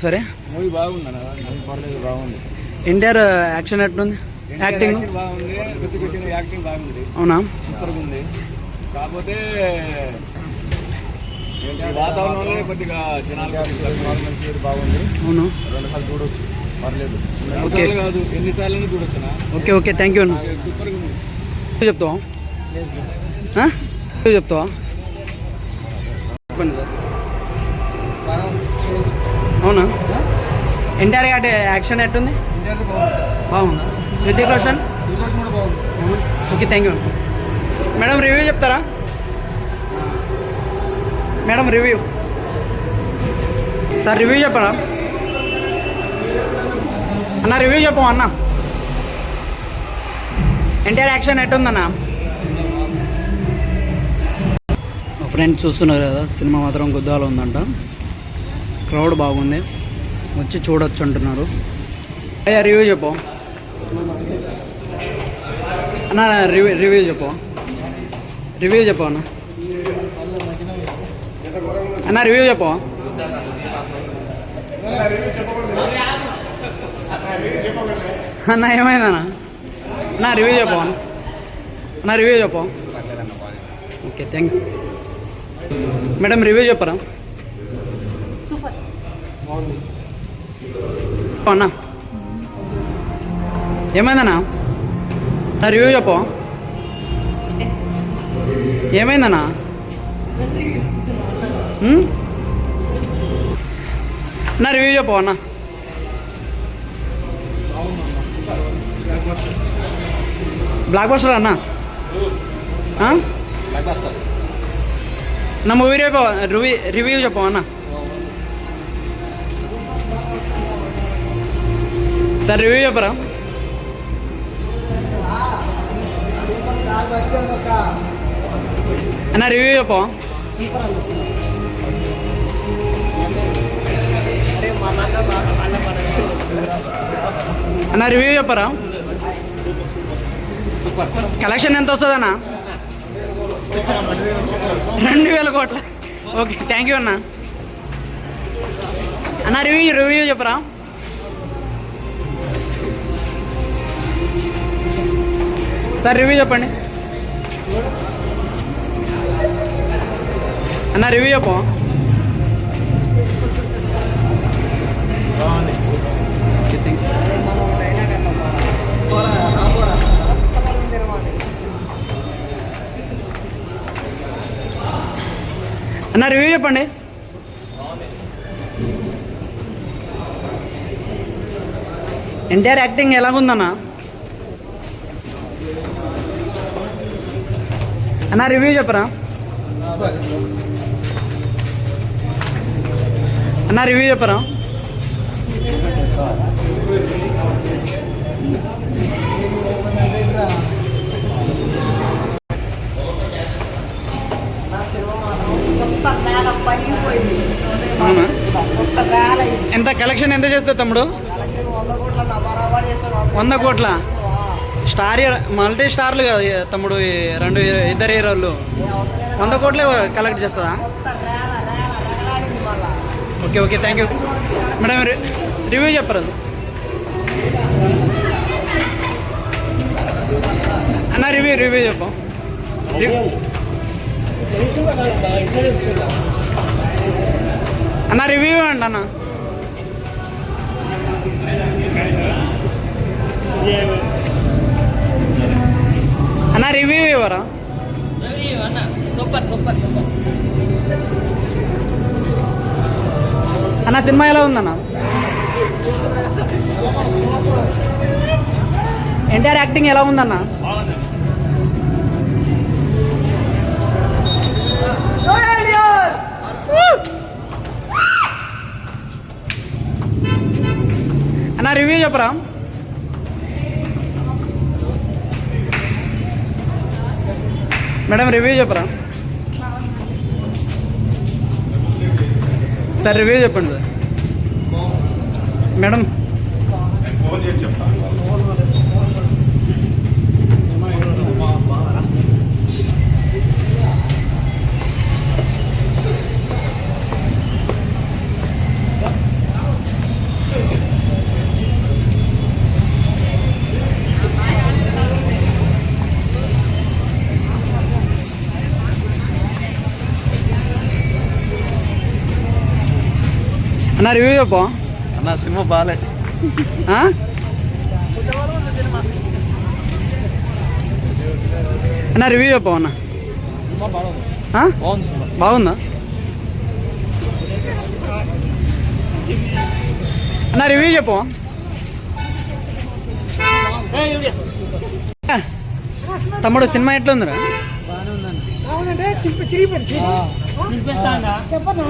ఒకసారి. మూవీ బాగుంది అన్న, పర్లేదు, బాగుంది. ఎన్టీఆర్ యాక్షన్ ఎట్లుంది? యాక్టింగ్ బాగుంది, యాక్టింగ్ బాగుంది. అవునా? సూపర్గా ఉంది. కాకపోతే వాతావరణంలో కొద్దిగా జనాలు బాగుంది. అవును, 2 సార్లు చూడొచ్చు, పర్లేదు. ఓకే కాదు, ఎన్నిసార్లు చూడొచ్చు. ఓకే ఓకే, థ్యాంక్ యూ అన్న. సూపర్గా ఉంది. చెప్తావా? చెప్తావా? చెప్పండి సార్. అవునా? ఎన్టీఆర్ గారి యాక్షన్ ఎట్టుంది? బాగుందా? Hrithik Roshan okay, thank you. Madam review చెప్తారా? మేడం రివ్యూ సార్, రివ్యూ చెప్పరా అన్న? రివ్యూ చెప్పు అన్న. ఎన్టీఆర్ యాక్షన్ ఎట్టుందన్న? ఫ్రెండ్స్ చూస్తున్నారు కదా, సినిమా మాత్రం గుద్దాలో ఉందంట. క్రౌడ్ బాగుంది, వచ్చి చూడొచ్చు అంటున్నారు. అయ్యా రివ్యూ చెప్పు అన్న. రివ్యూ చెప్పు, రివ్యూ చెప్పు అన్న. అన్న రివ్యూ చెప్పు అన్న. ఏమైందన్న? అన్న రివ్యూ చెప్పు అన్న. రివ్యూ చెప్పు. Okay, thank you. Madam review చెప్పరా అన్న? ఏమైందన్నా? నా రివ్యూ చెప్పు. ఏమైందన్నా? నా రివ్యూ చెప్పు అన్న. బ్లాక్ బస్టర్ అన్న? నా మూవీ రివ్యూ చెప్పు అన్న. సార్ రివ్యూ చెప్పరా? అన్న రివ్యూ చెప్పు. అన్న రివ్యూ చెప్పరా? కలెక్షన్ ఎంత వస్తుంది అన్న? 2000 కోట్ల. ఓకే, థ్యాంక్ యూ అన్న. అన్న రివ్యూ చెప్పరా? సార్ రివ్యూ చెప్పండి అన్న. రివ్యూ చెప్పు. అన్న రివ్యూ చెప్పండి. ఎన్టీఆర్ యాక్టింగ్ ఎలాగుందన్న? అన్న రివ్యూ చెప్పరా? అన్న రివ్యూ చెప్పరా? ఎంత కలెక్షన్ ఎంత చేస్తుంది తమ్ముడు? 100 కోట్ల. స్టార్ మల్టీ స్టార్లు కదా తమ్ముడు, ఇద్దరు హీరోలు. 100 కోట్లే కలెక్ట్ చేస్తుందా? Okay okay, thank you madam. Review చెప్పరు అన్న. రివ్యూ చెప్పు. అన్న రివ్యూ అండి అన్న. అన్న రివ్యూ ఇవ్వరా? సూపర్ సూపర్ సూపర్ అన్న. సినిమా ఎలా ఉందన్న? ఎన్టీఆర్ యాక్టింగ్ ఎలా ఉందన్న? అన్న రివ్యూ చెప్పరా? మేడం రివ్యూ చెప్పరా? సార్ రివ్యూ చెప్పండి సార్. మేడం అన్న రివ్యూ చెప్పు. అన్న సినిమా బాలే. ఆ? అన్న రివ్యూ చెప్పు అన్న. సినిమా బాగుంది. ఆ? బాగుంది సినిమా. బాగుందా అన్న రివ్యూ చెప్పు. తమ్ముడు సినిమా ఎట్లుందిరా? బాగుందంటే చిరిగిపోయి చెప్పనా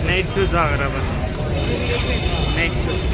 నైట్ షూస్ ఆగరా నైట్ షూస్